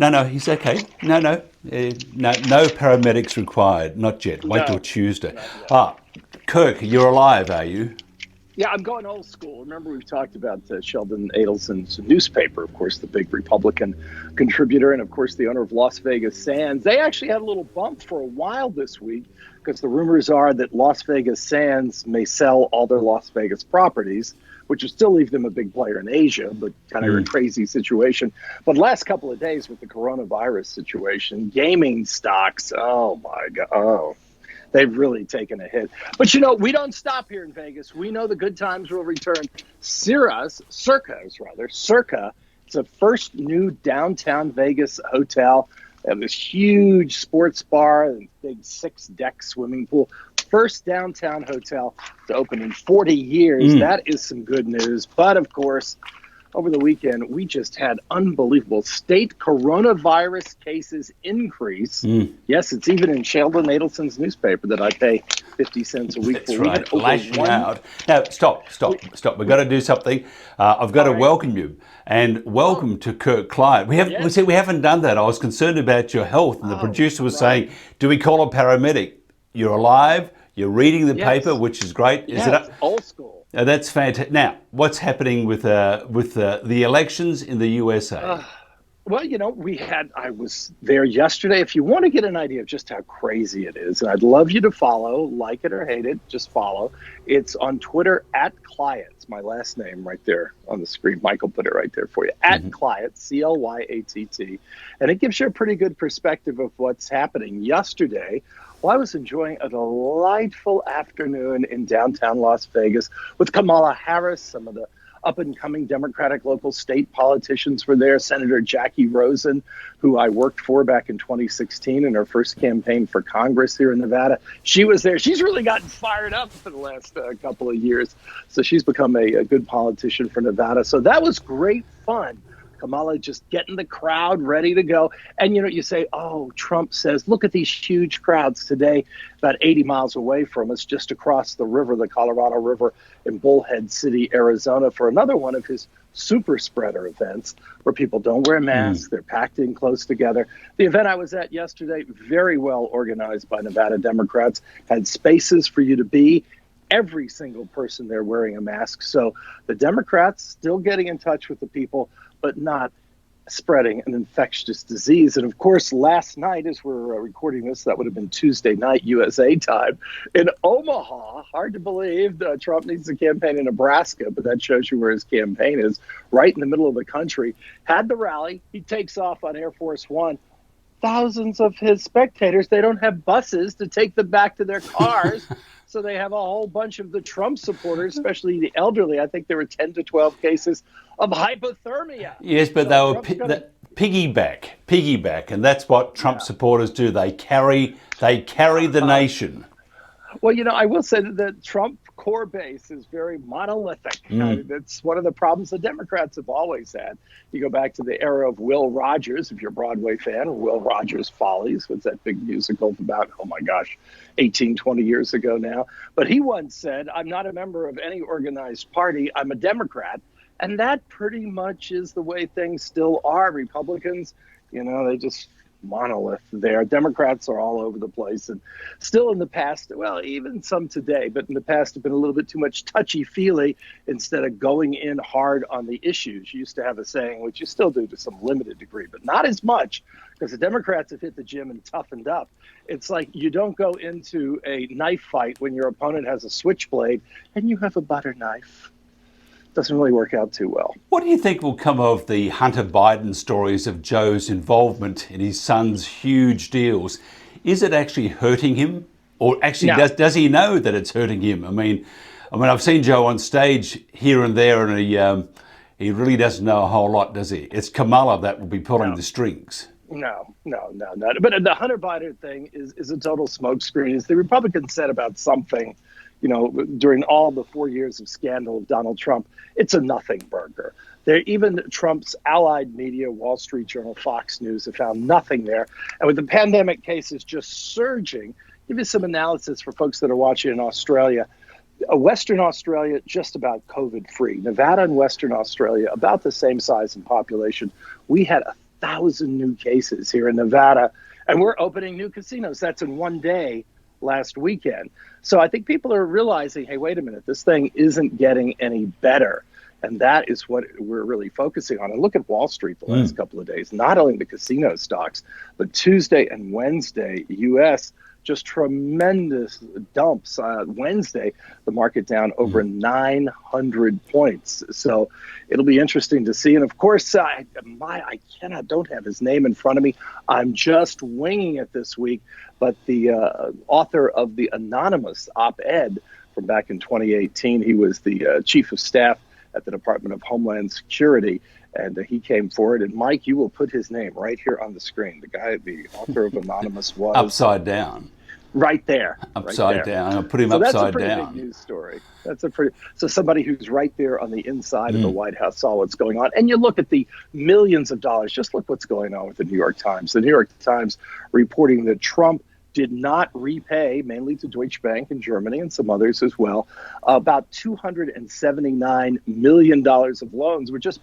No, he's okay. No paramedics required. Not yet. Wait till No, Tuesday. not yet. Ah, Kirk, you're alive, are you? Yeah, I'm going old school. Remember, we've talked about Sheldon Adelson's newspaper, of course, the big Republican contributor, and of course, the owner of Las Vegas Sands. They actually had a little bump for a while this week because the rumors are that Las Vegas Sands may sell all their Las Vegas properties, which would still leave them a big player in Asia, but kind of a crazy situation. But last couple of days with the coronavirus situation, gaming stocks, oh my God, they've really taken a hit. But, we don't stop here in Vegas. We know the good times will return. Circa, it's the first new downtown Vegas hotel. They have this huge sports bar and big 6-deck swimming pool. First downtown hotel to open in 40 years. That is some good news. But, of course, over the weekend, we just had unbelievable state coronavirus cases increase. Yes, it's even in Sheldon Adelson's newspaper that I pay 50 cents a week That's for. right, lashing out. Now, stop. We've got to do something. I've got to welcome you. And welcome to Kirk Clyatt. We haven't done that. I was concerned about your health, and the producer was saying, do we call a paramedic? You're alive, you're reading the paper, which is great. Is it old school? That's fantastic. Now, what's happening with the elections in the USA? Well, I was there yesterday. If you want to get an idea of just how crazy it is, and I'd love you to follow, like it or hate it, just follow. It's on Twitter at Clyatt'S, my last name right there on the screen. Michael put it right there for you. At Clyatt'S, Clyatt. And it gives you a pretty good perspective of what's happening. Yesterday, I was enjoying a delightful afternoon in downtown Las Vegas with Kamala Harris. Some of the up-and-coming Democratic local state politicians were there. Senator Jackie Rosen, who I worked for back in 2016 in her first campaign for Congress here in Nevada. She was there. She's really gotten fired up for the last couple of years. So she's become a good politician for Nevada. So that was great fun. Kamala just getting the crowd ready to go. And, you say, Trump says, look at these huge crowds today, about 80 miles away from us, just across the river, the Colorado River in Bullhead City, Arizona, for another one of his super spreader events where people don't wear masks. They're packed in close together. The event I was at yesterday, very well organized by Nevada Democrats, had spaces for you to be. Every single person there wearing a mask. So the Democrats still getting in touch with the people, but not spreading an infectious disease. And of course, last night, as we're recording this, that would have been Tuesday night, USA time, in Omaha. Hard to believe Trump needs a campaign in Nebraska, but that shows you where his campaign is, right in the middle of the country. Had the rally. He takes off on Air Force One. Thousands of his spectators, they don't have buses to take them back to their cars. So they have a whole bunch of the Trump supporters, especially the elderly. I think there were 10 to 12 cases of hypothermia. Yes, but they were piggyback, and that's what Trump supporters do. They carry the nation. Well, I will say that the Trump core base is very monolithic. That's one of the problems the Democrats have always had. You go back to the era of Will Rogers, if you're a Broadway fan, or Will Rogers Follies, was that big musical about, 18, 20 years ago now. But he once said, I'm not a member of any organized party. I'm a Democrat. And that pretty much is the way things still are. Republicans, they just monolith there. Democrats are all over the place, and still in the past, well, even some today, but in the past have been a little bit too much touchy-feely instead of going in hard on the issues. You used to have a saying, which you still do to some limited degree, but not as much, because the Democrats have hit the gym and toughened up. It's like you don't go into a knife fight when your opponent has a switchblade and you have a butter knife. Doesn't really work out too well. What do you think will come of the Hunter Biden stories of Joe's involvement in his son's huge deals? Is it actually hurting him? Or actually, does he know that it's hurting him? I mean, I've seen Joe on stage here and there, and he really doesn't know a whole lot, does he? It's Kamala that will be pulling the strings. No. But the Hunter Biden thing is a total smokescreen. As the Republicans said about something, during all the 4 years of scandal of Donald Trump, it's a nothing burger. Even Trump's allied media, Wall Street Journal, Fox News, have found nothing there. And with the pandemic cases just surging, give you some analysis for folks that are watching in Australia. Western Australia, just about COVID-free. Nevada and Western Australia, about the same size in population. We had 1,000 new cases here in Nevada, and we're opening new casinos. That's in one day last weekend. So I think people are realizing, hey, wait a minute, this thing isn't getting any better. And that is what we're really focusing on. And look at Wall Street the last couple of days, not only the casino stocks, but Tuesday and Wednesday, U.S., just tremendous dumps. Wednesday, the market down over 900 points. So it'll be interesting to see. And of course, don't have his name in front of me. I'm just winging it this week. But the author of the anonymous op-ed from back in 2018, he was the chief of staff at the Department of Homeland Security. And he came forward. And Mike, you will put his name right here on the screen. The author of Anonymous was upside down. Right there. Upside down. I'll put him upside down. That's a pretty big news story. So somebody who's right there on the inside of the White House saw what's going on. And you look at the millions of dollars. Just look what's going on with the New York Times. The New York Times reporting that Trump did not repay, mainly to Deutsche Bank in Germany and some others as well, about $279 million of loans were just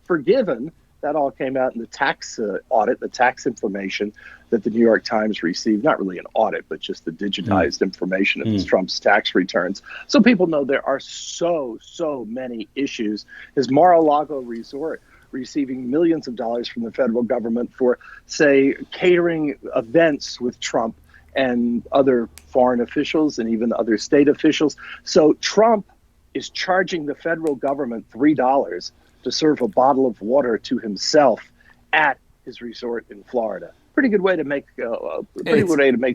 forgiven. That all came out in the tax audit, the tax information that the New York Times received. Not really an audit, but just the digitized information of Trump's tax returns. So people know there are so many issues. His Mar-a-Lago resort receiving millions of dollars from the federal government for, say, catering events with Trump and other foreign officials and even other state officials. So Trump is charging the federal government $3 to serve a bottle of water to himself at his resort in Florida. Pretty good way to make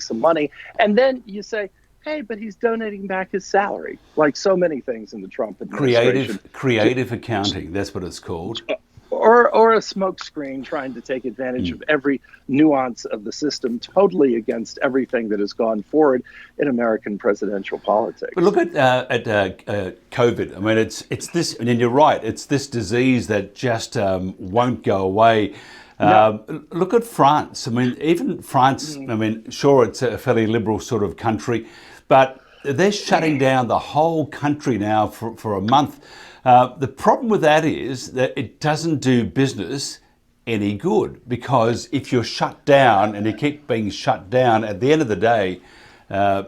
some money. And then you say, hey, but he's donating back his salary, like so many things in the Trump administration. Creative accounting, that's what it's called. Or a smokescreen trying to take advantage of every nuance of the system, totally against everything that has gone forward in American presidential politics. But look at COVID. I mean, it's this, and you're right, it's this disease that just won't go away. Look at France. I mean, even France, I mean, sure, it's a fairly liberal sort of country, but they're shutting down the whole country now for a month. The problem with that is that it doesn't do business any good, because if you're shut down and you keep being shut down, at the end of the day,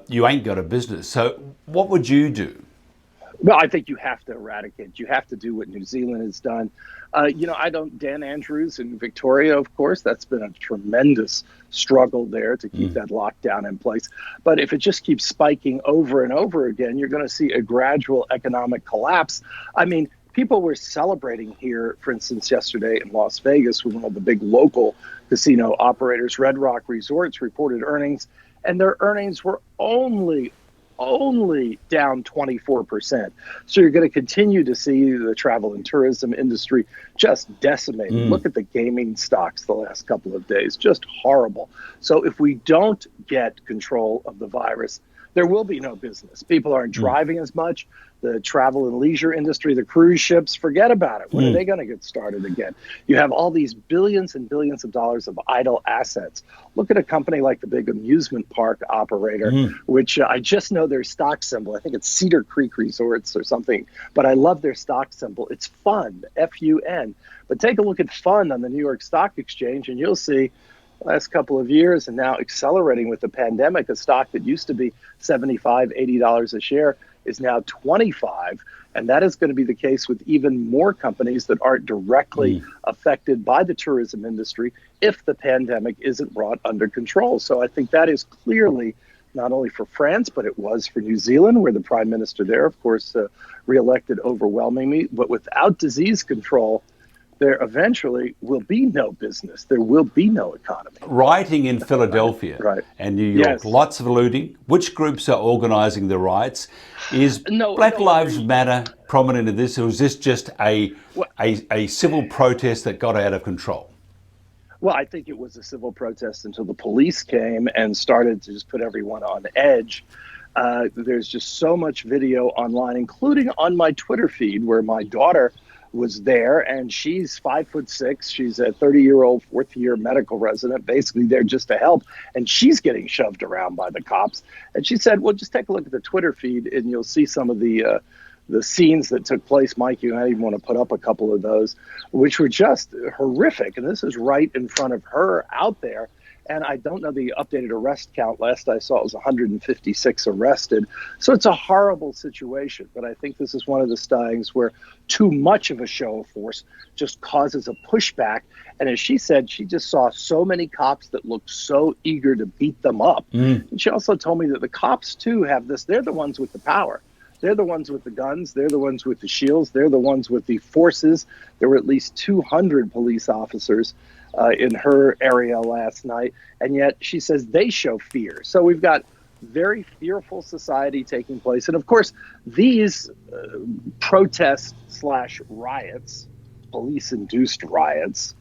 you ain't got a business. So what would you do? Well, I think you have to eradicate. You have to do what New Zealand has done. Dan Andrews in Victoria, of course, that's been a tremendous struggle there to keep that lockdown in place. But if it just keeps spiking over and over again, you're going to see a gradual economic collapse. I mean, people were celebrating here, for instance, yesterday in Las Vegas with one of the big local casino operators, Red Rock Resorts, reported earnings, and their earnings were only down 24%. So you're going to continue to see the travel and tourism industry just decimated. Look at the gaming stocks the last couple of days, just horrible. So if we don't get control of the virus, there will be no business. People aren't driving as much. The travel and leisure industry, the cruise ships, forget about it. When are they going to get started again? You have all these billions and billions of dollars of idle assets. Look at a company like the big amusement park operator, which I just know their stock symbol. I think it's Cedar Creek Resorts or something, but I love their stock symbol. It's FUN, F-U-N. But take a look at FUN on the New York Stock Exchange, and you'll see last couple of years, and now accelerating with the pandemic, a stock that used to be $75, $80 a share is now $25. And that is going to be the case with even more companies that aren't directly affected by the tourism industry if the pandemic isn't brought under control. So I think that is clearly not only for France, but it was for New Zealand, where the prime minister there, of course, reelected overwhelmingly. But without disease control, there eventually will be no business. There will be no economy. Rioting in Philadelphia and New York, lots of looting. Which groups are organising the riots? Is Black Lives Matter prominent in this, or is this just a civil protest that got out of control? Well, I think it was a civil protest until the police came and started to just put everyone on edge. There's just so much video online, including on my Twitter feed, where my daughter was there, and she's 5'6". She's a 30-year-old fourth-year medical resident, basically there just to help, and she's getting shoved around by the cops. And she said, well, just take a look at the Twitter feed and you'll see some of the the scenes that took place, Mike, you might even want to put up a couple of those, which were just horrific. And this is right in front of her out there. And I don't know the updated arrest count. Last I saw, it was 156 arrested. So it's a horrible situation. But I think this is one of the things where too much of a show of force just causes a pushback. And as she said, she just saw so many cops that looked so eager to beat them up. And she also told me that the cops, too, have this. They're the ones with the power. They're the ones with the guns. They're the ones with the shields. They're the ones with the forces. There were at least 200 police officers in her area last night. And yet she says they show fear. So we've got very fearful society taking place. And of course, these protests / riots, police-induced riots,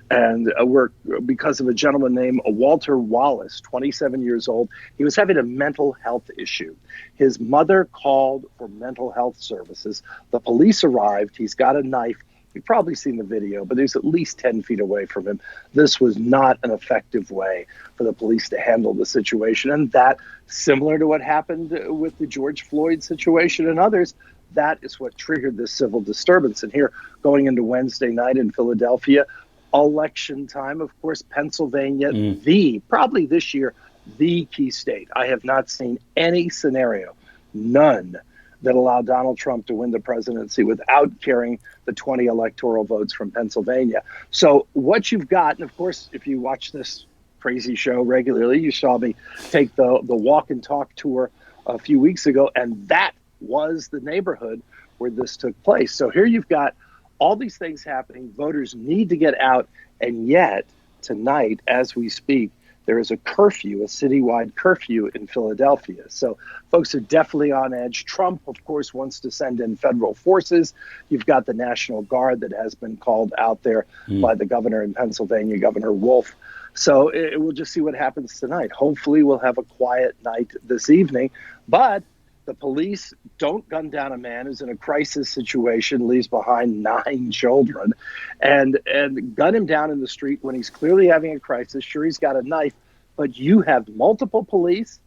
and were because of a gentleman named Walter Wallace, 27 years old. He was having a mental health issue. His mother called for mental health services. The police arrived. He's got a knife. You've probably seen the video, but he's at least 10 feet away from him. This was not an effective way for the police to handle the situation. And that, similar to what happened with the George Floyd situation and others, that is what triggered this civil disturbance. And here, going into Wednesday night in Philadelphia, election time, of course, Pennsylvania, probably this year, the key state. I have not seen any scenario, none, that allowed Donald Trump to win the presidency without carrying the 20 electoral votes from Pennsylvania. So what you've got, and of course, if you watch this crazy show regularly, you saw me take the walk and talk tour a few weeks ago, and that was the neighborhood where this took place. So here you've got all these things happening. Voters need to get out. And yet, tonight, as we speak, there is a curfew, a citywide curfew in Philadelphia. So folks are definitely on edge. Trump, of course, wants to send in federal forces. You've got the National Guard that has been called out there by the governor in Pennsylvania, Governor Wolf. So we'll just see what happens tonight. Hopefully we'll have a quiet night this evening. But the police don't gun down a man who's in a crisis situation, leaves behind 9 children, and gun him down in the street when he's clearly having a crisis. Sure, he's got a knife, but you have multiple police,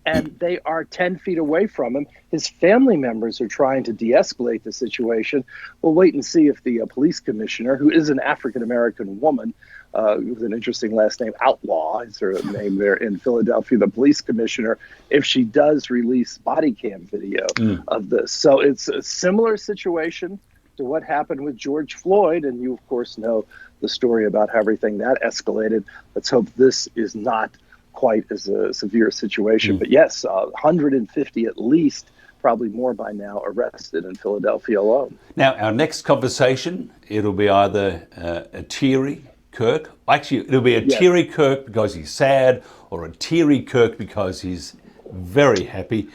and they are 10 feet away from him. His family members are trying to de-escalate the situation. We'll wait and see if the police commissioner, who is an African-American woman, with an interesting last name, Outlaw is her name there in Philadelphia, the police commissioner, if she does release body cam video of this. So it's a similar situation to what happened with George Floyd. And you, of course, know the story about how everything that escalated. Let's hope this is not quite as a severe situation. But yes, 150 at least, probably more by now, arrested in Philadelphia alone. Now, our next conversation, it'll be either a teary Kirk. Actually, it'll be a teary Kirk because he's sad, or a teary Kirk because he's very happy.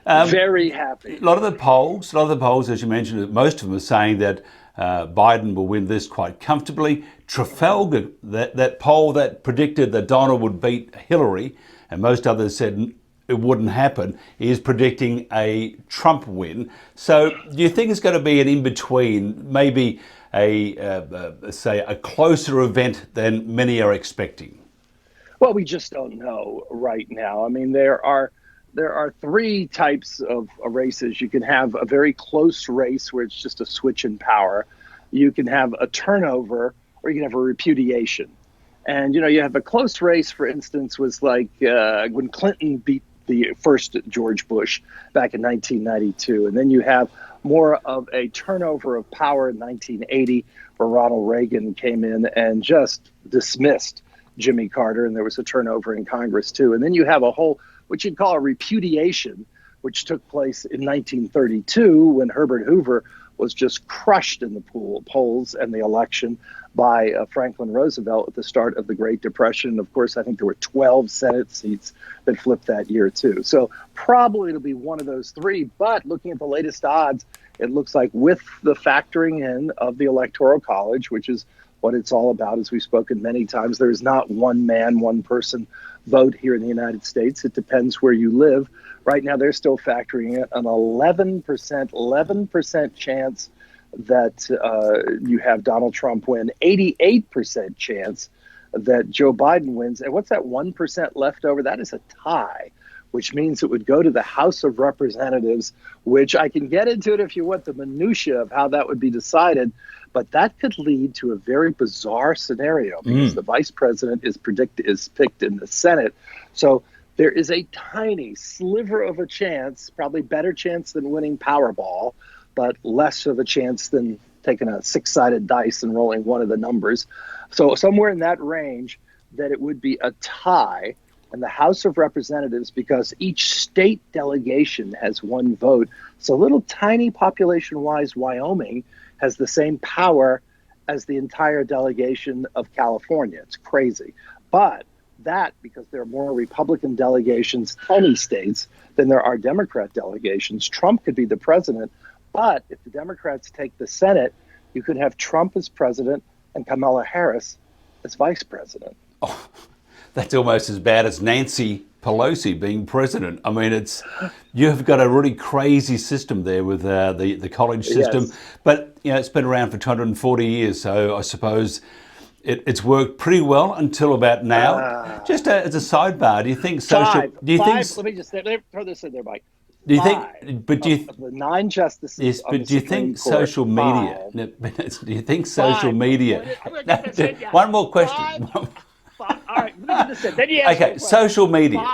Very happy. A lot of the polls, as you mentioned, most of them are saying that Biden will win this quite comfortably. Trafalgar, that poll that predicted that Donald would beat Hillary, and most others said it wouldn't happen, is predicting a Trump win. So do you think it's going to be an in-between, maybe a closer event than many are expecting? Well, we just don't know right now. I mean, there are 3 types of races. You can have a very close race where it's just a switch in power. You can have a turnover, or you can have a repudiation. And, you have a close race, for instance, was like when Clinton beat the first George Bush back in 1992. And then you have more of a turnover of power in 1980, where Ronald Reagan came in and just dismissed Jimmy Carter, and there was a turnover in Congress too. And then you have a whole, what you'd call a repudiation, which took place in 1932 when Herbert Hoover was just crushed in the polls and the election by Franklin Roosevelt at the start of the Great Depression. And of course, I think there were 12 Senate seats that flipped that year too. So probably it'll be one of those 3. But looking at the latest odds, it looks like with the factoring in of the Electoral College, which is what it's all about, as we've spoken many times, there is not one man, one person vote here in the United States. It depends where you live. Right now, they're still factoring in an 11% chance that you have Donald Trump win, 88% chance that Joe Biden wins. And what's that 1% left over? That is a tie which means it would go to the House of Representatives, which I can get into it if you want the minutia of how that would be decided. But that could lead to a very bizarre scenario because the vice president is picked in the Senate. So there is a tiny sliver of a chance, probably better chance than winning Powerball, but less of a chance than taking a six-sided dice and rolling one of the numbers. So somewhere in that range, that it would be a tie in the House of Representatives because each state delegation has one vote. So little tiny population-wise Wyoming has the same power as the entire delegation of California. It's crazy. But that, because there are more Republican delegations, tiny states, than there are Democrat delegations, Trump could be the president. But if the Democrats take the Senate, you could have Trump as president and Kamala Harris as vice president. Oh, that's almost as bad as Nancy Pelosi being president. I mean, you've got a really crazy system there with the college system. Yes. But it's been around for 240 years, so I suppose it's worked pretty well until about now. Just as a sidebar, do you think social? Let me throw this in there, Mike. Do you think? But do you? Of the 9 justices. Yes, but do you think social media? Do you think social media? One more question. All right, let me get this in. Then you ask okay, social media.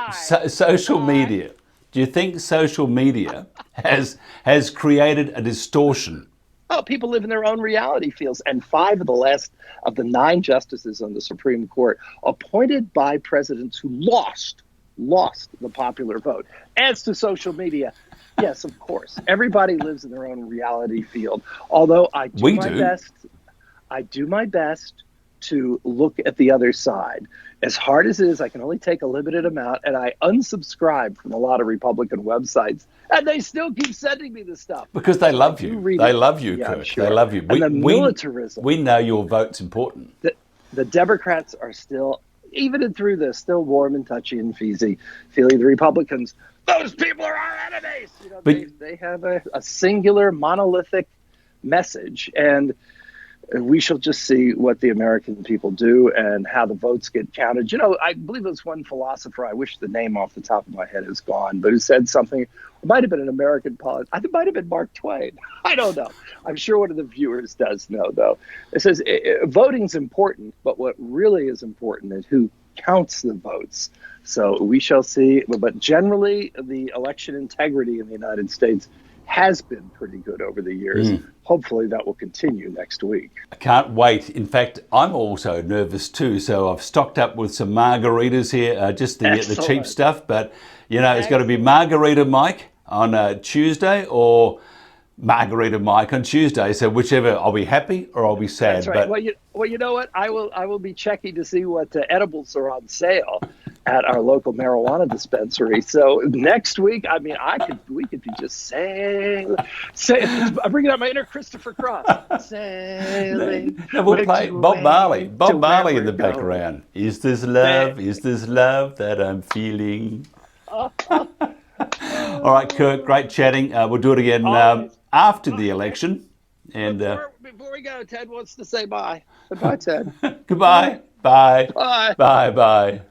Social media. Do you think social media has created a distortion? Oh, people live in their own reality fields. And 5 of the 9 justices on the Supreme Court appointed by presidents who lost the popular vote. As to social media, yes, of course. Everybody lives in their own reality field. Although I do my best to look at the other side. As hard as it is, I can only take a limited amount, and I unsubscribe from a lot of Republican websites, and they still keep sending me this stuff. Because they love you. They love you, Kirk. Sure. They love you. And the militarism. We know your vote's important. The Democrats are still, even through this, still warm and touchy and feely. The Republicans, those people are our enemies. They have a singular, monolithic message, and we shall just see what the American people do and how the votes get counted. I believe it was one philosopher, I wish the name off the top of my head is gone, but who said something, it might have been an American politician, it might have been Mark Twain. I don't know. I'm sure one of the viewers does know, though. It says voting's important, but what really is important is who counts the votes. So we shall see. But generally, the election integrity in the United States has been pretty good over the years. Hopefully that will continue next week. I can't wait. In fact, I'm also nervous too. So I've stocked up with some margaritas here, just the cheap stuff. But, it's got to be Margarita Mike on Tuesday or Margarita Mike on Tuesday. So whichever, I'll be happy or I'll be sad. That's right. But, well, you know what? I will be checking to see what edibles are on sale at our local marijuana dispensary. So next week, we could be just sailing. I'm bringing out my inner Christopher Cross. Sailing. We'll play Bob Marley. Bob Marley in the background. Is this love? Is this love that I'm feeling? All right, Kirk, great chatting. We'll do it again after the election. And before we go, Ted wants to say bye. Goodbye, Ted. Goodbye. Bye. Bye. Bye. Bye.